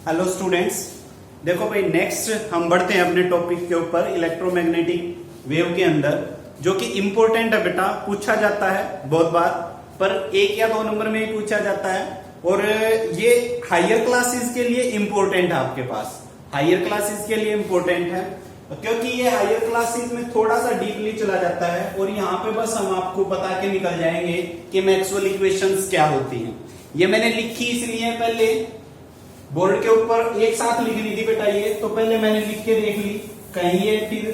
Hello students, देखो भाई next हम बढ़ते हैं अपने टॉपिक के ऊपर इलेक्ट्रोमैग्नेटिक वेव के अंदर, जो कि इंपॉर्टेंट है बेटा, पूछा जाता है बहुत बार, पर 1 या 2 नंबर में ही पूछा जाता है। और ये हायर क्लासेस के लिए इंपॉर्टेंट है, आपके पास हायर क्लासेस के लिए इंपॉर्टेंट है, क्योंकि ये हायर क्लासेस में थोड़ा सा डीपली चला जाता है। और यहाँ पे बस हम आपको बता के निकल जाएंगे कि मैक्सवेल इक्वेशंस क्या होती हैं। ये मैंने लिखी इसलिए पहले बोर्ड के ऊपर एक साथ लिख ली थी बेटा, ये तो पहले मैंने लिख के देख ली, कहीं ये फिर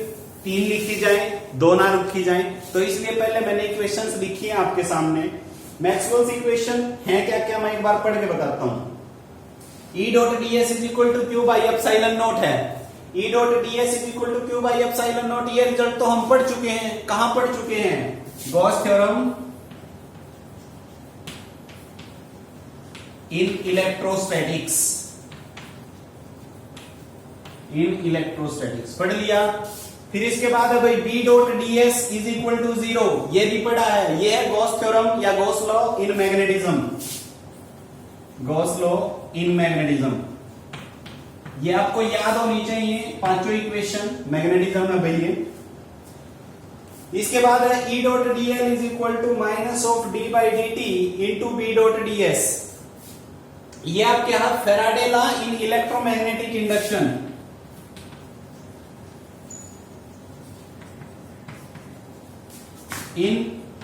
3 लिखी जाए 2 ना रखी जाए, तो इसलिए पहले मैंने इक्वेशंस लिखी है आपके सामने। मैक्सवेल्स इक्वेशन है क्या क्या, मैं एक बार पढ़ के बताता हूं। E dot D S is equal to Q by epsilon not है। E dot D S is equal to Q by epsilon not, ये रिजल्ट तो हम पढ़ चुके हैं। कहां पढ़ चुके हैं? गॉस थ्योरम इन इलेक्ट्रोस्टैटिक्स, पढ़ लिया। फिर इसके बाद है भाई B dot D S is equal to 0, ये भी पढ़ा है। ये है गॉस थ्योरम या Gauss law in magnetism, Gauss law in magnetism, ये आपको याद होनी चाहिए। पांचों इक्वेशन मैग्नेटिज्म में भाई ये। इसके बाद है E dot D L is equal to minus of D by D T into B dot D S, ये आपके यहां Faraday law in electromagnetic induction, in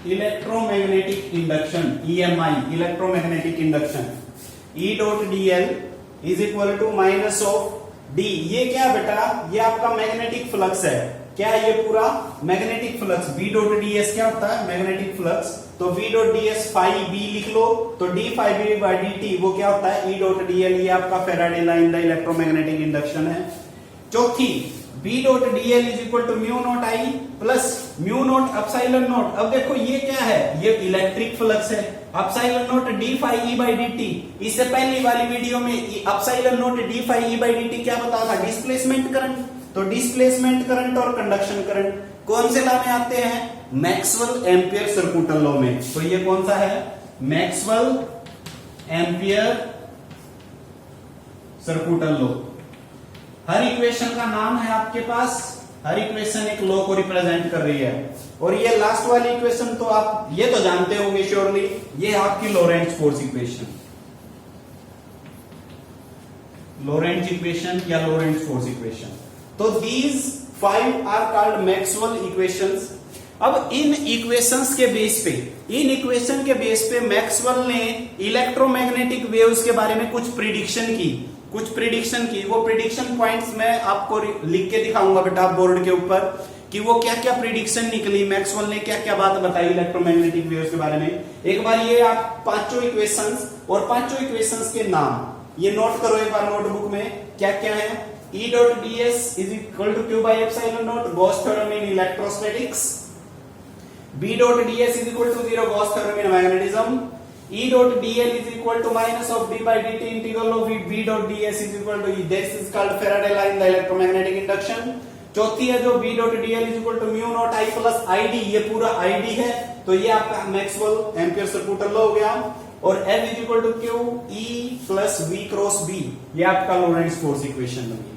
electromagnetic induction, EMI electromagnetic induction. E dot D L is equal to minus of D, ये क्या बेटा, ये आपका magnetic flux है। क्या ये पूरा magnetic flux? B dot D S क्या होता है? Magnetic flux. तो V dot D S phi B लिख लो, तो D phi B by D T वो क्या होता है? E डॉट डी एल, ये आपका Faraday law in the electromagnetic induction है। चौथी B dot D L is equal to mu not I plus mu not epsilon not. अब देखो ये क्या है? ये इलेक्ट्रिक फ्लक्स है। Epsilon not D phi E by D T, इससे पहली वाली वीडियो में epsilon not D phi E by D T क्या बताया था? Displacement current. तो डिस्प्लेसमेंट करंट और कंडक्शन करंट कौन से लॉ में आते हैं? मैक्सवेल एम्पियर सर्कुटल लॉ में। तो ये कौन सा है? Maxwell Ampere circuital law. हर इक्वेशन का नाम है आपके पास, हर इक्वेशन एक लॉ को रिप्रेजेंट कर रही है। और ये लास्ट वाली इक्वेशन तो आप ये तो जानते होंगे श्योरली, ये आपकी Lorentz force equation, Lorentz equation या लोरेंट्ज फोर्स इक्वेशन। तो these 5 are called Maxwell equations. अब इन इक्वेशंस के बेस पे, इन इक्वेशन के बेस पे मैक्सवेल ने इलेक्ट्रोमैग्नेटिक वेव्स के बारे में कुछ प्रिडिक्शन की, वो प्रिडिक्शन पॉइंट्स मैं आपको लिख के दिखाऊंगा बेटा बोर्ड के ऊपर, कि वो क्या क्या प्रिडिक्शन निकली, मैक्सवेल ने क्या क्या बात बताई इलेक्ट्रोमैग्नेटिक वेव्स के बारे में। एक बार ये आप पांचों इक्वेशंस और पांचों इक्वेशंस के नाम ये नोट करो एक बार नोटबुक में, क्या क्या है। E dot D S is equal to Q by epsilon not, Gauss theorem in electrostatics. B dot D S is equal to 0, Gauss theorem in magnetism. E dot dl is equal to minus of d by dt integral of B dot ds is equal to, this is called Faraday law in the electromagnetic induction। चौथी है जो B dot dl is equal to mu naught I plus id, ये पूरा id है, तो ये आपका Maxwell Ampere circuital law हो गया। और F is equal to Q E plus V cross B, ये आपका लोरेंट्ज फोर्स इक्वेशन बनी।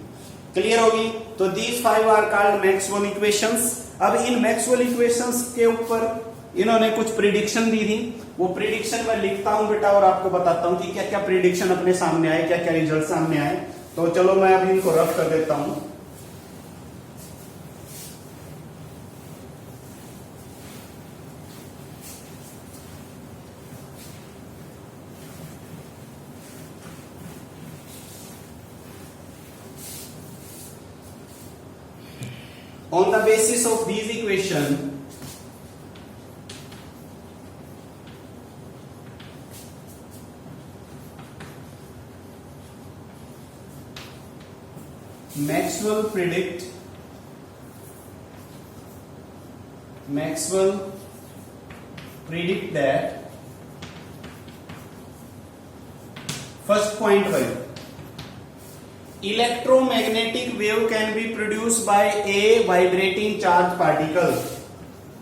क्लियर होगी? तो these 5 are called Maxwell equations. अब इन मैक्सवेल इक्वेशंस के ऊपर इन्होंने कुछ प्रिडिक्शन दी थी, वो प्रिडिक्शन मैं लिखता हूं बेटा और आपको बताता हूं कि क्या क्या प्रिडिक्शन अपने सामने आए, क्या क्या रिजल्ट सामने आए। तो चलो मैं अभी इनको रफ कर देता हूं। On the basis of these equation, Maxwell predict that first point by electromagnetic wave can be produced by a vibrating charged particle।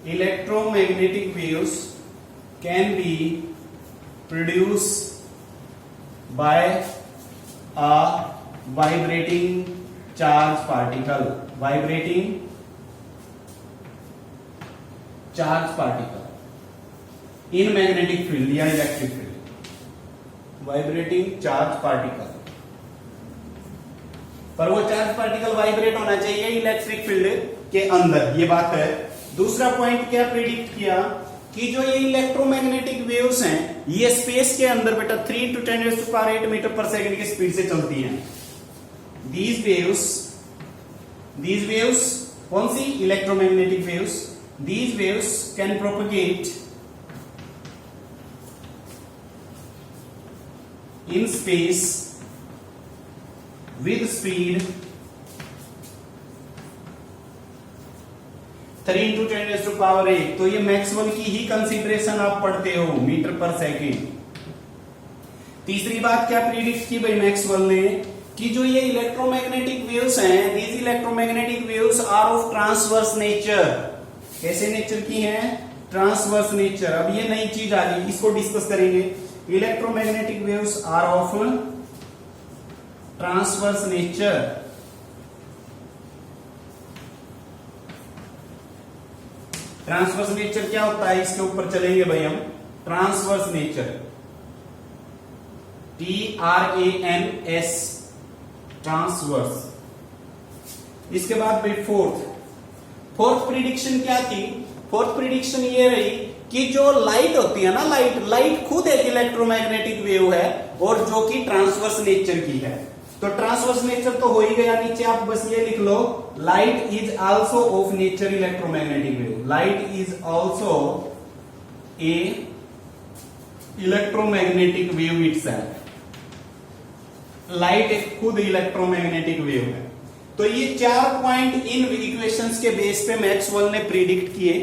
Electromagnetic waves can be produced by a vibrating charge particle, vibrating charge particle in magnetic field या electric field, vibrating charge particle. पर वो charge particle vibrate होना चाहिए electric field के अंदर, ये बात है। दूसरा पॉइंट क्या प्रिडिक्ट किया कि जो ये इलेक्ट्रोमैग्नेटिक वेव्स हैं ये स्पेस के अंदर बेटा 3 × 10⁸ मीटर पर सेकंड की स्पीड से चलती हैं। These waves कौन सी? Electromagnetic waves. These waves can propagate in space with speed 3 × 10⁸। तो ये मैक्सवेल की ही कंसीडरेशन आप पढ़ते हो, मीटर पर सेकेंड। तीसरी बात क्या प्रिडिक्ट की भाई मैक्सवेल ने कि जो ये इलेक्ट्रोमैग्नेटिक वेव्स हैं, these electromagnetic waves are of transverse nature. कैसे नेचर की हैं? Transverse nature. अब ये नई चीज आ गई, इसको डिस्कस करेंगे। Electromagnetic waves are of transverse nature. Transverse nature क्या होता है, इसके ऊपर चलेंगे भाई हम। Transverse nature, TRANS, transverse. इसके बाद भाई फोर्थ प्रिडिक्शन क्या थी? फोर्थ प्रिडिक्शन ये रही कि जो लाइट होती है ना, लाइट खुद एक इलेक्ट्रोमैग्नेटिक वेव है और जो कि ट्रांसवर्स नेचर की है। तो ट्रांसवर्स नेचर तो हो ही गया, नीचे आप बस ये लिख लो, light is also of nature electromagnetic wave. Light is also a electromagnetic wave itself. Light एक खुद इलेक्ट्रोमैग्नेटिक वेव है। तो ये 4 पॉइंट इन इक्वेशंस के बेस पे मैक्सवेल ने प्रिडिक्ट किए,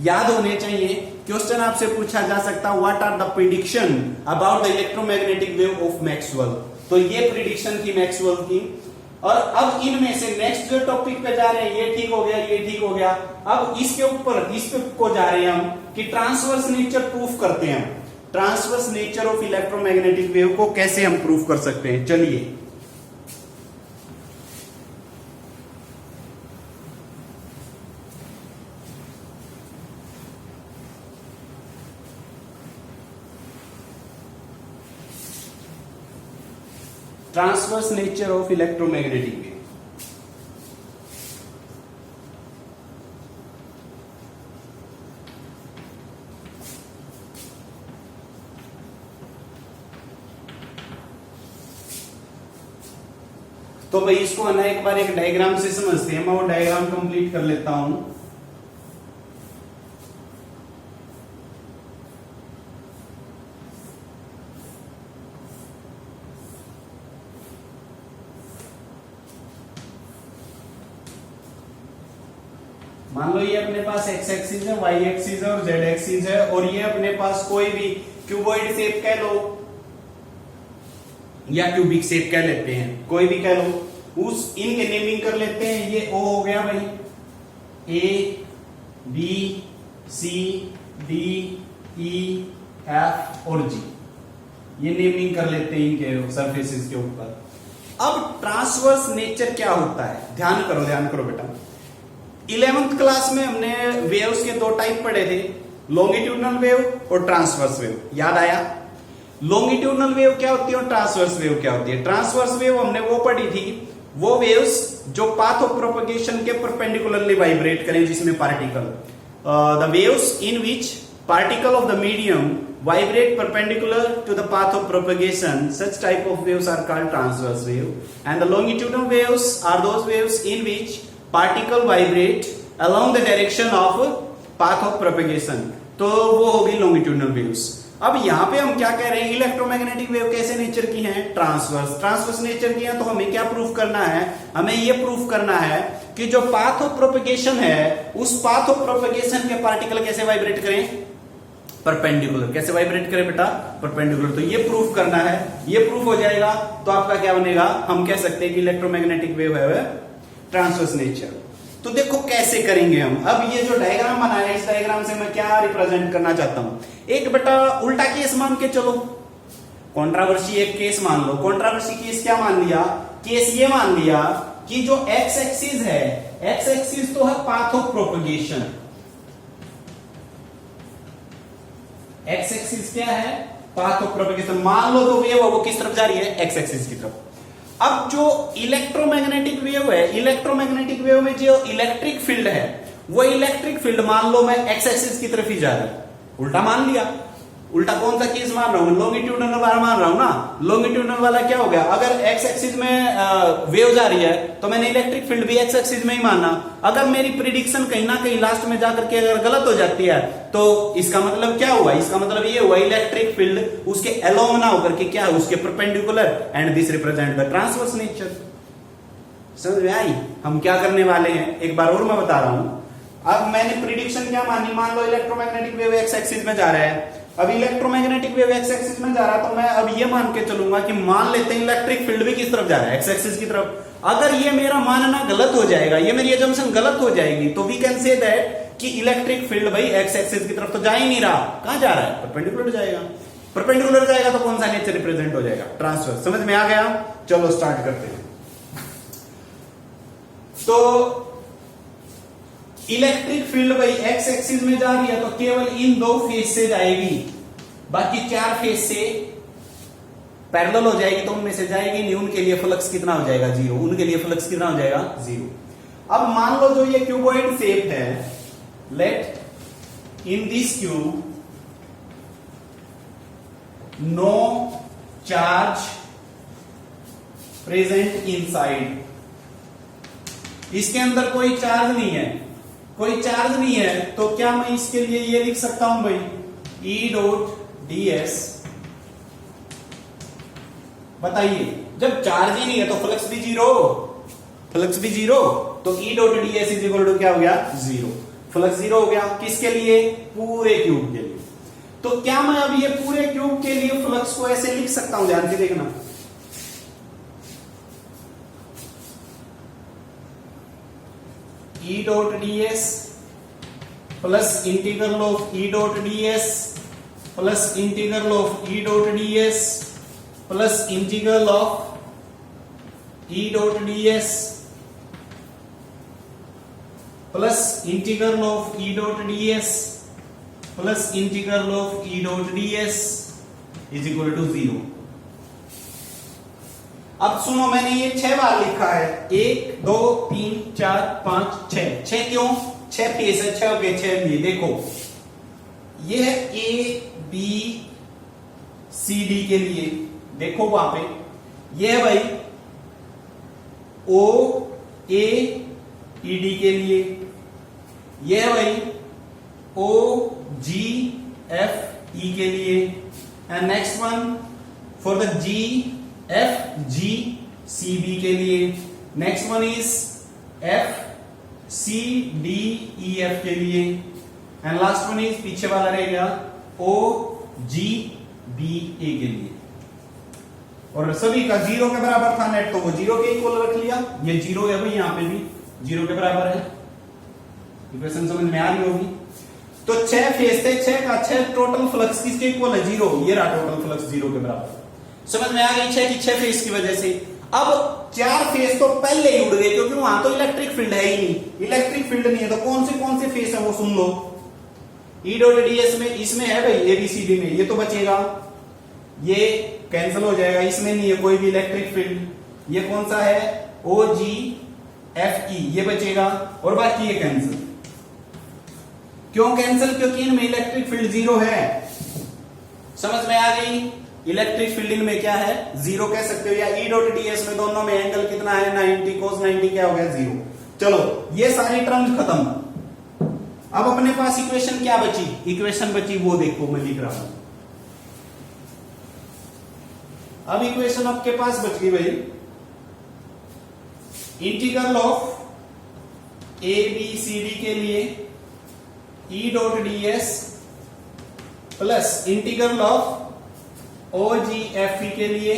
याद होने चाहिए। क्वेश्चन आपसे पूछा जा सकता है, what are the prediction about the electromagnetic wave of Maxwell. तो ये प्रिडिक्शन की मैक्सवेल की। और अब इनमें से नेक्स्ट जो टॉपिक पे जा रहे हैं, ये ठीक हो गया, ये ठीक हो गया। अब इसके ऊपर इस पे को जा रहे हैं हम कि ट्रांसवर्स नेचर प्रूफ करते हैं। Transverse nature of electromagnetic wave को कैसे हम प्रूफ कर सकते हैं, चलिए। Transverse nature of electromagnetic wave. तो भाई इसको है ना एक बार एक डायग्राम से समझते हैं। मैं वो डायग्राम कंप्लीट कर लेता हूं। मान लो ये अपने पास एक्स एक्सिस है, वाई एक्सिस है और जेड एक्सिस है, और ये अपने पास कोई भी क्यूबॉइड शेप कह लो या क्यूबिक शेप कह लेते हैं, कोई भी कह लो। उस इनके नेमिंग कर लेते हैं। ये ओ हो गया भाई, A B C D E F और जी, ये नेमिंग कर लेते हैं इनके सरफेसेस के ऊपर। अब ट्रांसवर्स नेचर क्या होता है, ध्यान करो बेटा। 11th क्लास में हमने वेव्स के 2 टाइप पढ़े थे, लॉन्गिट्यूडनल वेव और ट्रांसवर्स वेव, याद आया? लॉन्गिट्यूडनल वेव क्या होती है और ट्रांसवर्स वेव क्या होती है? ट्रांसवर्स वेव हमने वो पढ़ी थी, वो वेव्स जो पाथ ऑफ प्रोपगेशन के परपेंडिकुलरली वाइब्रेट करें, जिसमें particle, the waves in which particle of the medium vibrate perpendicular to the path of propagation, such type of waves are called transverse wave. And the longitudinal waves are those waves in which particle vibrate along the direction of path of propagation. तो वो होगी longitudinal waves. अब यहाँ पे हम क्या कह रहे हैं, इलेक्ट्रोमैग्नेटिक वेव कैसे नेचर की हैं? ट्रांसवर्स नेचर की हैं। तो हमें क्या प्रूफ करना है? हमें ये प्रूफ करना है कि जो पाथ ऑफ प्रोपगेशन है, उस पाथ ऑफ प्रोपगेशन के पार्टिकल कैसे वाइब्रेट करें? परपेंडिकुलर। कैसे वाइब्रेट करें बेटा? परपेंडिकुलर। तो ये प्रूफ करना है। ये प्रूफ हो जाएगा तो आपका क्या बनेगा? हम कह सकते हैं कि इलेक्ट्रोमैग्नेटिक वेव है ट्रांसवर्स नेचर। तो देखो कैसे करेंगे हम। अब ये जो डायग्राम बनाया है, इस डायग्राम से मैं क्या रिप्रेजेंट करना चाहता हूं, एक बेटा उल्टा केस मान के चलो। कंट्रोवर्सी एक केस मान लो। कंट्रोवर्सी केस क्या मान लिया? केस ये मान लिया कि जो एक्स एक्सिस है, एक्स एक्सिस तो है path of propagation. X axis क्या है? Path of propagation. मान लो तो वेव वो किस तरफ जा रही है? एक्स एक्सिस की तरफ। अब जो इलेक्ट्रोमैग्नेटिक वेव है, इलेक्ट्रोमैग्नेटिक वेव में जो इलेक्ट्रिक फील्ड है, वो इलेक्ट्रिक फील्ड मान लो मैं एक्स एक्सिस की तरफ ही जा रही हूं। उल्टा मान लिया। उल्टा कौन सा केस मान रहा हूं? लॉन्गिट्यूडनल वाला मान रहा हूं ना। लॉन्गिट्यूडनल वाला क्या हो गया? अगर एक्स एक्सिस में वेव जा रही है तो मैंने इलेक्ट्रिक फील्ड भी एक्स एक्सिस में ही माना। अगर मेरी प्रिडिक्शन कहीं ना कहीं लास्ट में जाकर के अगर गलत हो जाती है तो इसका मतलब क्या हुआ? इसका मतलब ये हुआ इलेक्ट्रिक फील्ड उसके अलोंग ना होकर के क्या है? उसके perpendicular, and this represent the transverse nature. समझ में आई? हम क्या करने वाले हैं एक बार और मैं बता रहा हूं। अब मैंने प्रिडिक्शन क्या मानी? मान लो इलेक्ट्रोमैग्नेटिक वेव एक्स एक्सिस में जा रहा है। अब इलेक्ट्रोमैग्नेटिक वेव एक्स एक्सिस में जा रहा है तो मैं अब ये मान के चलूंगा कि मान लेते हैं इलेक्ट्रिक फील्ड भी किस तरफ जा रहा है? एक्स एक्सिस की तरफ। अगर ये मेरा मानना गलत हो जाएगा, ये मेरी अजम्पशन गलत हो जाएगी, तो वी कैन से दैट कि इलेक्ट्रिक फील्ड भाई एक्स एक्सिस की तरफ तो जा ही नहीं रहा। कहां जा रहा है? परपेंडिकुलर जाएगा। परपेंडिकुलर जाएगा तो कौन सा नेचर रिप्रेजेंट हो जाएगा? ट्रांसवर्स। समझ में आ गया? चलो स्टार्ट करते हैं। तो इलेक्ट्रिक फील्ड भाई एक्स एक्सिस में जा रही है तो केवल इन दो फेज से जाएगी, बाकी चार फेज से पैरेलल हो जाएगी तो उनमें से जाएगी नहीं। उनके लिए फ्लक्स कितना हो जाएगा? जीरो। उनके लिए फ्लक्स कितना हो जाएगा? जीरो। अब मान लो जो ये क्यूबॉइड शेप है, let in this cube no charge present inside. इसके अंदर कोई चार्ज नहीं है, कोई चार्ज नहीं है, तो क्या मैं इसके लिए ये लिख सकता हूं भाई E डॉट ds। बताइए, जब चार्ज ही नहीं है तो फ्लक्स भी जीरो, फ्लक्स भी जीरो, तो E dot ds is equal to क्या हो गया? जीरो। फ्लक्स जीरो हो गया। किसके लिए? पूरे क्यूब के लिए। तो क्या मैं अब ये पूरे क्यूब के लिए फ्लक्स को ऐसे लिख सकता हूं? ध्यान से देखना। E dot ds plus integral of E dot ds plus integral of E dot ds plus integral of E dot ds plus integral of E dot ds plus integral of E dot ds is equal to zero. अब सुनो, मैंने ये 6 बार लिखा है। 1 2 3 4 5 6। 6 क्यों? 6 face है, 6 के 6 लिए। देखो ये है A B C D के लिए, देखो वहां पे ये है भाई O A E D के लिए, ये है भाई O G F E के लिए, and next one for the G F G C B के लिए, next one is F C D E F के लिए, एंड लास्ट वन इज पीछे वाला रहेगा O G B A के लिए। और सभी का जीरो के बराबर था नेट, तो वो जीरो के इक्वल रख लिया। ये जीरो है भाई, यहां पे भी जीरो के बराबर है। इक्वेशन समझ में आ रही होगी। तो 6 फेस थे, 6 का 6 टोटल फ्लक्स किसके इक्वल है? जीरो। ये रहा टोटल फ्लक्स जीरो के बराबर। समझ में आ गई? 6 की 6 फेस की वजह से। अब 4 फेस तो पहले ही उड़ गए, क्योंकि वहां तो इलेक्ट्रिक फील्ड है ही नहीं। इलेक्ट्रिक फील्ड नहीं है तो कौन से फेस है वो सुन लो। E डॉट ds में, इसमें है भाई ABCD में, ये तो बचेगा, ये कैंसिल हो जाएगा। इसमें नहीं है कोई भी इलेक्ट्रिक फील्ड। ये कौन सा है? OGFE, ये बचेगा, और बाकी ये कैंसिल। क्यों कैंसिल? क्योंकि इनमें इलेक्ट्रिक फील्ड जीरो है। समझ में आ गई? इलेक्ट्रिक फील्ड इनमें क्या है? जीरो कह सकते हो। या E डॉट ds में दोनों में एंगल कितना है? 90 cos 90 क्या हो गया? जीरो। चलो ये सारी टर्म्स खत्म। अब अपने पास इक्वेशन क्या बची? इक्वेशन बची वो देखो, मैं लिख रहा हूं। अब इक्वेशन आपके पास बच गई भाई, इंटीग्रल ऑफ ABCD के लिए E dot ds plus integral of OGFE के लिए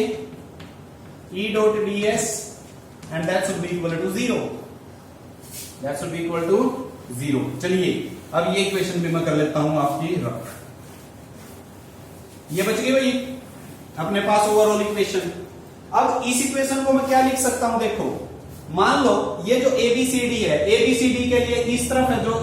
E dot ds, and that should be equal to zero. That should be equal to zero. चलिए अब ये इक्वेशन भी मैं कर लेता हूं आपकी रफ। ये बच गई भाई। अपने पास ओवरऑल इक्वेशन। अब इस इक्वेशन को मैं क्या लिख सकता हूं, देखो मान लो ये जो एबीसीडी है, एबीसीडी के लिए इस तरफ है जो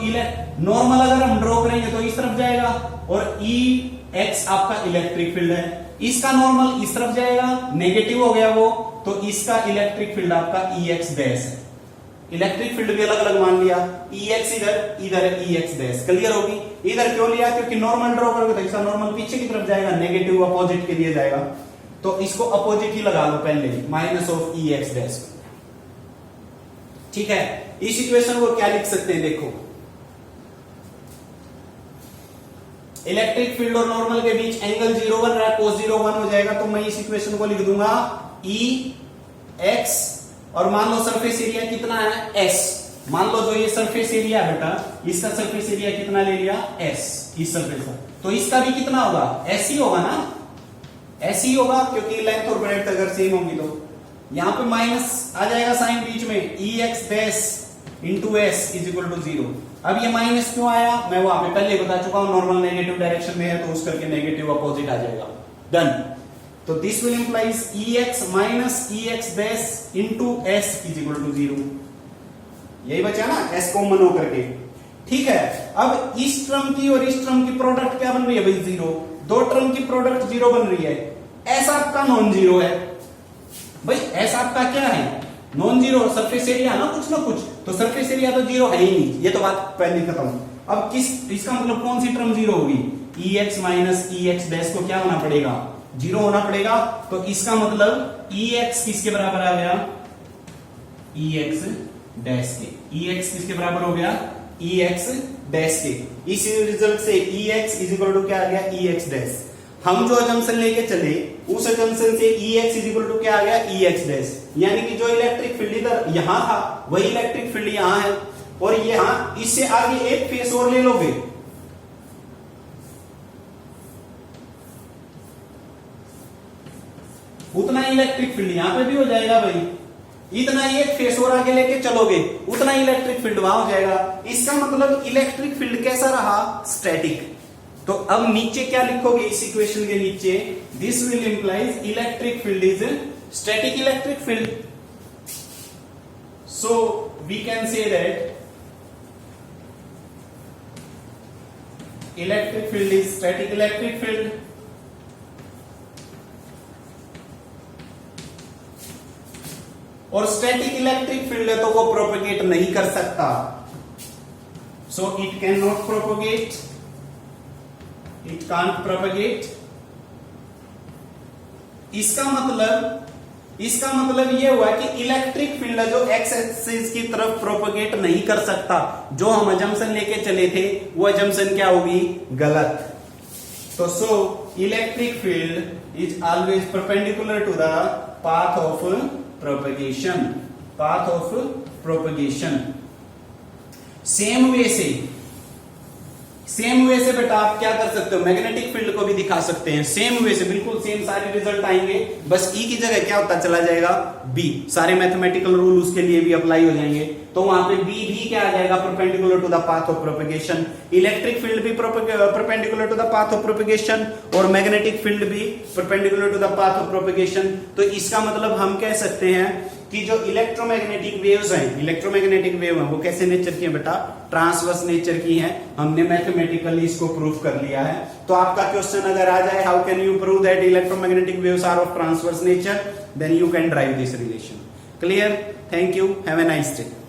नॉर्मल अगर हम ड्रॉ करेंगे तो इस तरफ जाएगा, और ई एक्स आपका इलेक्ट्रिक फील्ड है, इसका नॉर्मल इस तरफ जाएगा, नेगेटिव हो गया वो, तो इसका इलेक्ट्रिक फील्ड आपका ई एक्स डैश है। इलेक्ट्रिक फील्ड भी अलग अलग मान लिया, ई एक्स इधर, इधर ई एक्स डैश, क्लियर होगी। इधर क्यों लिया, क्योंकि नॉर्मल ड्रॉ करोगे तो इसका नॉर्मल पीछे की तरफ जाएगा, नेगेटिव अपोजिट के लिए जाएगा, तो इसको अपोजिट ही लगा लो पहले ही, minus of e x dash. ठीक है, इस इक्वेशन को क्या लिख सकते हैं, देखो इलेक्ट्रिक फील्ड और नॉर्मल के बीच एंगल 0 बन रहा है, cos 0 1 हो जाएगा, तो मैं इस इक्वेशन को लिख दूंगा ई एक्स, और मान लो सरफेस एरिया कितना है, एस। मान लो जो ये सरफेस एरिया है बेटा, इसका सरफेस एरिया कितना ले लिया, एस, इस सरफेस का, तो इसका भी कितना होगा, एस ही होगा ना, एस ही होगा, क्योंकि लेंथ और ब्रेड्थ अगर सेम होंगी तो यहां पे माइनस आ जाएगा साइन बीच में, e x dash into S is equal to 0। अब ये माइनस क्यों आया, मैं वहां पे पहले बता चुका हूं, नॉर्मल नेगेटिव डायरेक्शन में है तो उस करके नेगेटिव अपोजिट आ जाएगा, डन। तो this will implies E X minus E x dash into S is equal to 0। यही बचा ना, एस कॉमन होकर के, ठीक है। अब इस टर्म की और इस टर्म की प्रोडक्ट क्या बन रही है भाई, 0। दो टर्म की प्रोडक्ट 0 बन रही है, एस आपका नॉन जीरो है भाई, एस आपका क्या है, नॉन जीरो, सरफेस एरिया ना कुछ, तो सरफेस एरिया तो 0 है ही नहीं, ये तो बात पहले खत्म। अब किस, इसका मतलब कौन सी टर्म 0 होगी, ई X minus E x dash को क्या होना पड़ेगा, 0 होना पड़ेगा, तो इसका मतलब ई एक्स किसके बराबर आ गया, ई एक्स डैश के, ई एक्स किसके बराबर हो गया, ई एक्स डैश के। इस रिजल्ट से ई एक्स इज इक्वल टू क्या आ गया, ई एक्स डैश। हम जो अजम्पशन लेके चले उस अजम्पशन से ई एक्स इज इक्वल टू क्या आ गया, ई एक्स डैश, यानी कि जो इलेक्ट्रिक फील्ड इधर यहां था वही इलेक्ट्रिक फील्ड यहां है, और यहां इससे आगे एक फेस और ले लोगे, उतना इलेक्ट्रिक फील्ड यहां पे भी हो जाएगा भाई, इतना एक फेस और आगे लेके चलोगे उतना इलेक्ट्रिक फील्ड वहां हो जाएगा। इसका मतलब इलेक्ट्रिक फील्ड कैसा रहा, स्टैटिक। तो अब नीचे क्या लिखोगे इस इक्वेशन के नीचे, this will implies electric field is static electric field, so we can say that electric field is static electric field. और स्टैटिक इलेक्ट्रिक फील्ड है तो वो प्रोपेगेट नहीं कर सकता, so it can not propagate, it can't propagate. इसका मतलब यह हुआ कि इलेक्ट्रिक फील्ड जो एक्स एक्सिस की तरफ प्रोपेगेट नहीं कर सकता, जो हम अजम्पशन लेके चले थे वो अजम्पशन क्या होगी, गलत। तो so electric field is always perpendicular to the path of propagation, path of propagation. Same way से बेटा आप क्या कर सकते हो, मैग्नेटिक फील्ड को भी दिखा सकते हैं, सेम वे से, बिल्कुल सेम सारे रिजल्ट आएंगे, बस ई की जगह क्या होता चला जाएगा, बी। सारे मैथमेटिकल रूल उसके लिए भी अप्लाई हो जाएंगे, तो वहां पे बी भी क्या आ जाएगा, perpendicular to the path of propagation. Electric field भी perpendicular to the path of propagation, और मैग्नेटिक फील्ड भी perpendicular to the path of propagation. तो इसका मतलब हम कह सकते हैं कि जो इलेक्ट्रोमैग्नेटिक वेव्स हैं, इलेक्ट्रोमैग्नेटिक वेव हैं, वो कैसे नेचर की हैं बेटा, ट्रांसवर्स नेचर की हैं। हमने मैथमेटिकली इसको प्रूव कर लिया है। तो आपका क्वेश्चन अगर आ जाए, how can you prove that electromagnetic waves are of transverse nature, then you can derive this relation. Clear? Thank you, have a nice day.